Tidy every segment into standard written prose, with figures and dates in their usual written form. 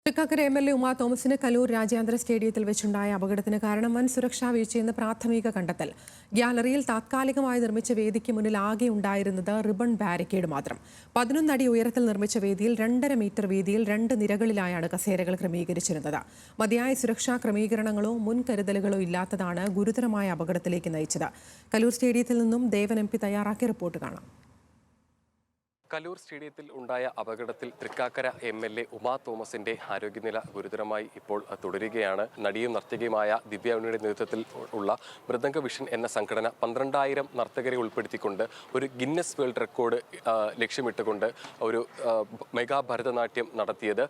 Thrikkakara MLA. Uma തോമസിന് കലൂർ രാജ്യാന്തര സ്റ്റേഡിയത്തിൽ വെച്ചുണ്ടായ അപകടത്തിന് കാരണം വൻ സുരക്ഷാ വീഴ്ചയെന്ന് പ്രാഥമിക കണ്ടെത്തൽ. ഗ്യാലറിയിൽ താത്കാലികമായി നിർമ്മിച്ച വേദിക്ക് മുന്നിൽ ആകെ ഉണ്ടായിരുന്നത് റിബൺ ബാരിക്കേഡ് മാത്രം. 11 അടി ഉയരത്തിൽ നിർമ്മിച്ച വേദിയിൽ 2.5 മീറ്റർ വീതിയിൽ 2 നിരകളിലായാണ് കസേരകൾ ക്രമീകരിച്ചിരുന്നത്. മതിയായ സുരക്ഷാ ക്രമീകരണങ്ങളോ മുൻകരുതലുകളോ ഇല്ലാത്തതാണ് ഗുരുതരമായ അപകടത്തിലേക്ക് നയിച്ചത്. കലൂർ സ്റ്റേഡിയത്തിൽ നിന്നും ദേവൻ എം.പി. തയ്യാറാക്കിയ റിപ്പോർട്ട് കാണാം. കലൂർ സ്റ്റേഡിയത്തിൽ ഉണ്ടായ അപകടത്തിൽ തൃക്കാക്കര എം.എൽ.എ. ഉമാ തോമസിന്റെ ആരോഗ്യനില ഗുരുതരമായി ഇപ്പോൾ തുടരുകയാണ്. നടിയും നർത്തകിയുമായ ദിവ്യ ഉണ്ണിയുടെ നേതൃത്വത്തിൽ ഉള്ള മൃദംഗ വിഷൻ എന്ന സംഘടന 12,000 നർത്തകരെ ഉൾപ്പെടുത്തിക്കൊണ്ട് ഒരു ഗിന്നസ് വേൾഡ് റെക്കോർഡ് ലക്ഷ്യമിട്ടുകൊണ്ട് ഒരു മെഗാ ഭരതനാട്യം നടത്തിയത്.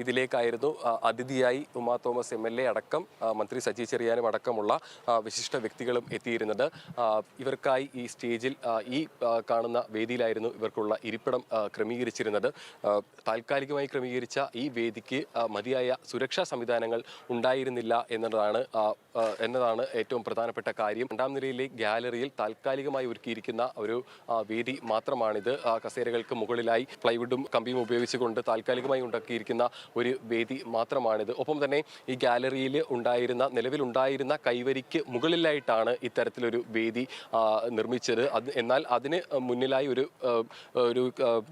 ഇതിലേക്കായിരുന്നു അതിഥിയായി ഉമാ തോമസ് എം.എൽ.എ. അടക്കം മന്ത്രി സജി ചെറിയാനും അടക്കമുള്ള വിശിഷ്ട വ്യക്തികളും എത്തിയിരുന്നത്. ഇവർക്കായി ഈ സ്റ്റേജിൽ ഈ കാണുന്ന വേദിയിലായിരുന്നു ഇവർക്കുള്ള ഇരിപ്പിടം ക്രമീകരിച്ചിരുന്നത്. താൽക്കാലികമായി ക്രമീകരിച്ച ഈ വേദിക്ക് മതിയായ സുരക്ഷാ സംവിധാനങ്ങൾ ഉണ്ടായിരുന്നില്ല എന്നതാണ് ഏറ്റവും പ്രധാനപ്പെട്ട കാര്യം. 2ാം നിലയിലെ ഗ്യാലറിയിൽ താൽക്കാലികമായി ഒരുക്കിയിരിക്കുന്ന ഒരു വേദി മാത്രമാണിത്. കസേരകൾക്ക് മുകളിലായി പ്ലൈവുഡും കമ്പിയും ഉപയോഗിച്ചുകൊണ്ട് താൽക്കാലികമായി ഉണ്ടാക്കിയിരിക്കുന്ന ഒരു വേദി മാത്രമാണിത്. ഒപ്പം തന്നെ ഈ ഗാലറിയിൽ നിലവിലുണ്ടായിരുന്ന കൈവരിക്ക് മുകളിലായിട്ടാണ് ഇത്തരത്തിലൊരു വേദി നിർമ്മിച്ചത്. എന്നാൽ അതിന് മുന്നിലായി ഒരു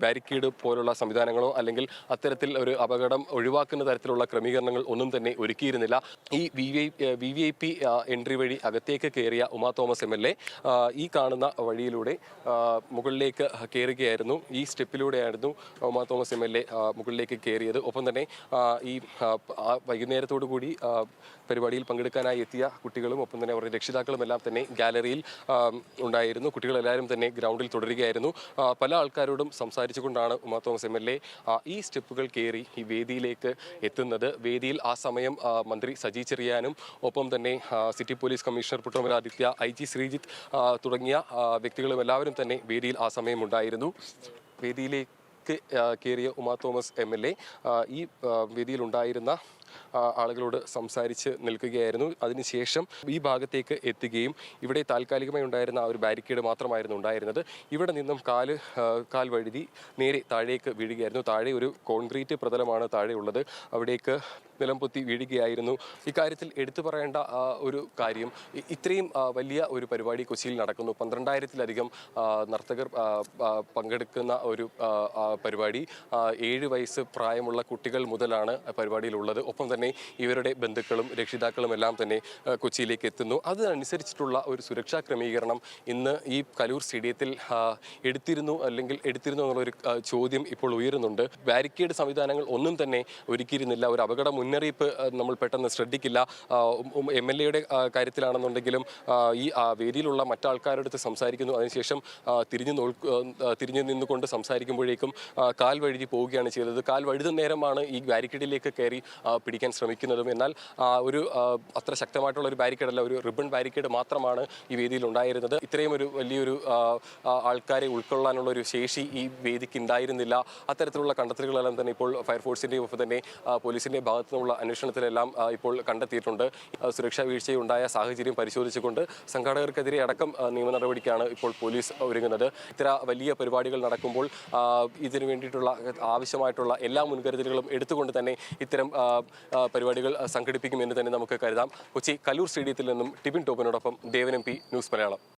ബാരിക്കേഡ് പോലുള്ള സംവിധാനങ്ങളോ അല്ലെങ്കിൽ അത്തരത്തിൽ ഒരു അപകടം ഒഴിവാക്കുന്ന തരത്തിലുള്ള ക്രമീകരണങ്ങൾ ഒന്നും തന്നെ ഒരുക്കിയിരുന്നില്ല. ഈ VIP എൻട്രി വഴി അകത്തേക്ക് കയറിയ ഉമാ തോമസ് എം.എൽ.എ. ഈ കാണുന്ന വഴിയിലൂടെ മുകളിലേക്ക് കയറുകയായിരുന്നു. ഈ സ്റ്റെപ്പിലൂടെയായിരുന്നു ഉമാ തോമസ് എം.എൽ.എ. മുകളിലേക്ക് കയറിയത്. ഒപ്പം തന്നെ ഈ വൈകുന്നേരത്തോടു കൂടി പരിപാടിയിൽ പങ്കെടുക്കാനായി എത്തിയ കുട്ടികളും ഒപ്പം തന്നെ അവരുടെ രക്ഷിതാക്കളും എല്ലാം തന്നെ ഗാലറിയിൽ ഉണ്ടായിരുന്നു. കുട്ടികളെല്ലാവരും തന്നെ ഗ്രൗണ്ടിൽ തുടരുകയായിരുന്നു. പല ആൾക്കാരോടും സംസാരിച്ചുകൊണ്ടാണ് ഉമാ തോമസ് എം.എൽ.എ. ഈ സ്റ്റെപ്പുകൾ കയറി ഈ വേദിയിലേക്ക് എത്തുന്നത്. വേദിയിൽ ആ സമയം മന്ത്രി സജി ചെറിയാനും ഒപ്പം തന്നെ city police commissioner Puttamaraditya, IG Sreejith തുടങ്ങിയ വ്യക്തികളും എല്ലാവരും തന്നെ വേദിയിൽ ആ സമയം ഉണ്ടായിരുന്നു. വേദിയിലേക്ക് കയറിയ ഉമാ തോമസ് എം.എൽ.എ. ഈ വേദിയിലുണ്ടായിരുന്ന ആളുകളോട് സംസാരിച്ച് നിൽക്കുകയായിരുന്നു. അതിനുശേഷം ഈ ഭാഗത്തേക്ക് എത്തുകയും ഇവിടെ താൽക്കാലികമായി ഉണ്ടായിരുന്ന ആ ഒരു ബാരിക്കേഡ് മാത്രമായിരുന്നു ഉണ്ടായിരുന്നത്. ഇവിടെ നിന്നും കാൽ വഴുതി നേരെ താഴേക്ക് വീഴുകയായിരുന്നു. താഴെ ഒരു കോൺക്രീറ്റ് പ്രതലമാണ് താഴെയുള്ളത്. അവിടേക്ക് നിലം പൊത്തി വീഴുകയായിരുന്നു. ഇക്കാര്യത്തിൽ എടുത്തു പറയേണ്ട ഒരു കാര്യം, ഇത്രയും വലിയ ഒരു പരിപാടി കൊച്ചിയിൽ നടക്കുന്നു. 12,000-ലധികം നർത്തകർ പങ്കെടുക്കുന്ന ഒരു പരിപാടി. 7 വയസ്സ് പ്രായമുള്ള കുട്ടികൾ മുതലാണ് പരിപാടിയിലുള്ളത്. ഒപ്പം തന്നെ ഇവരുടെ ബന്ധുക്കളും രക്ഷിതാക്കളും എല്ലാം തന്നെ കൊച്ചിയിലേക്ക് എത്തുന്നു. അതനുസരിച്ചിട്ടുള്ള ഒരു സുരക്ഷാ ക്രമീകരണം ഇന്ന് ഈ കലൂർ സ്റ്റേഡിയത്തിൽ എടുത്തിരുന്നു എന്നുള്ളൊരു ചോദ്യം ഇപ്പോൾ ഉയരുന്നുണ്ട്. ബാരിക്കേഡ് സംവിധാനങ്ങൾ ഒന്നും തന്നെ ഒരുക്കിയിരുന്നില്ല. ഒരു അപകട മുന്നറിയിപ്പ് നമ്മൾ പെട്ടെന്ന് ശ്രദ്ധിക്കില്ല. MLA-യുടെ കാര്യത്തിലാണെന്നുണ്ടെങ്കിലും ഈ വേദിയിലുള്ള മറ്റാൾക്കാരുടെ അടുത്ത് സംസാരിക്കുന്നു. അതിനുശേഷം തിരിഞ്ഞു നിന്നുകൊണ്ട് സംസാരിക്കുമ്പോഴേക്കും കാൽ വഴുതി പോവുകയാണ് ചെയ്തത്. കാൽ വഴുതുന്ന നേരമാണ് ഈ ബാരിക്കേഡിലേക്ക് കയറി പിടിക്കാൻ ശ്രമിക്കുന്നതും. എന്നാൽ ഒരു അത്ര ശക്തമായിട്ടുള്ള ഒരു ബാരിക്കേഡല്ല, ഒരു റിബൺ ബാരിക്കേഡ് മാത്രമാണ് ഈ വേദിയിൽ ഉണ്ടായിരുന്നത്. ഇത്രയും ഒരു വലിയൊരു ആൾക്കാരെ ഉൾക്കൊള്ളാനുള്ള ഒരു ശേഷി ഈ വേദിക്ക് ഉണ്ടായിരുന്നില്ല. അത്തരത്തിലുള്ള കണ്ടെത്തലുകളെല്ലാം തന്നെ ഇപ്പോൾ ഫയർഫോഴ്സിൻ്റെയും ഒപ്പം തന്നെ പോലീസിൻ്റെ ഭാഗത്തു നിന്നുള്ള അന്വേഷണത്തിലെല്ലാം ഇപ്പോൾ കണ്ടെത്തിയിട്ടുണ്ട്. സുരക്ഷാ വീഴ്ചയുണ്ടായ സാഹചര്യം പരിശോധിച്ചുകൊണ്ട് സംഘാടകർക്കെതിരെ അടക്കം നിയമ നടപടിക്കാണ് ഇപ്പോൾ പോലീസ് ഒരുങ്ങുന്നത്. ഇത്ര വലിയ പരിപാടികൾ നടക്കുമ്പോൾ ഇതിനു വേണ്ടിയിട്ടുള്ള ആവശ്യമായിട്ടുള്ള എല്ലാ മുൻകരുതലുകളും എടുത്തുകൊണ്ട് തന്നെ ഇത്തരം പരിപാടികൾ സംഘടിപ്പിക്കുമെന്ന് തന്നെ നമുക്ക് കരുതാം. കൊച്ചി കലൂർ സ്റ്റേഡിയത്തിൽ നിന്നും ടിബിൻ ടോപ്പിനോടൊപ്പം ദേവൻ MP, ന്യൂസ് മലയാളം.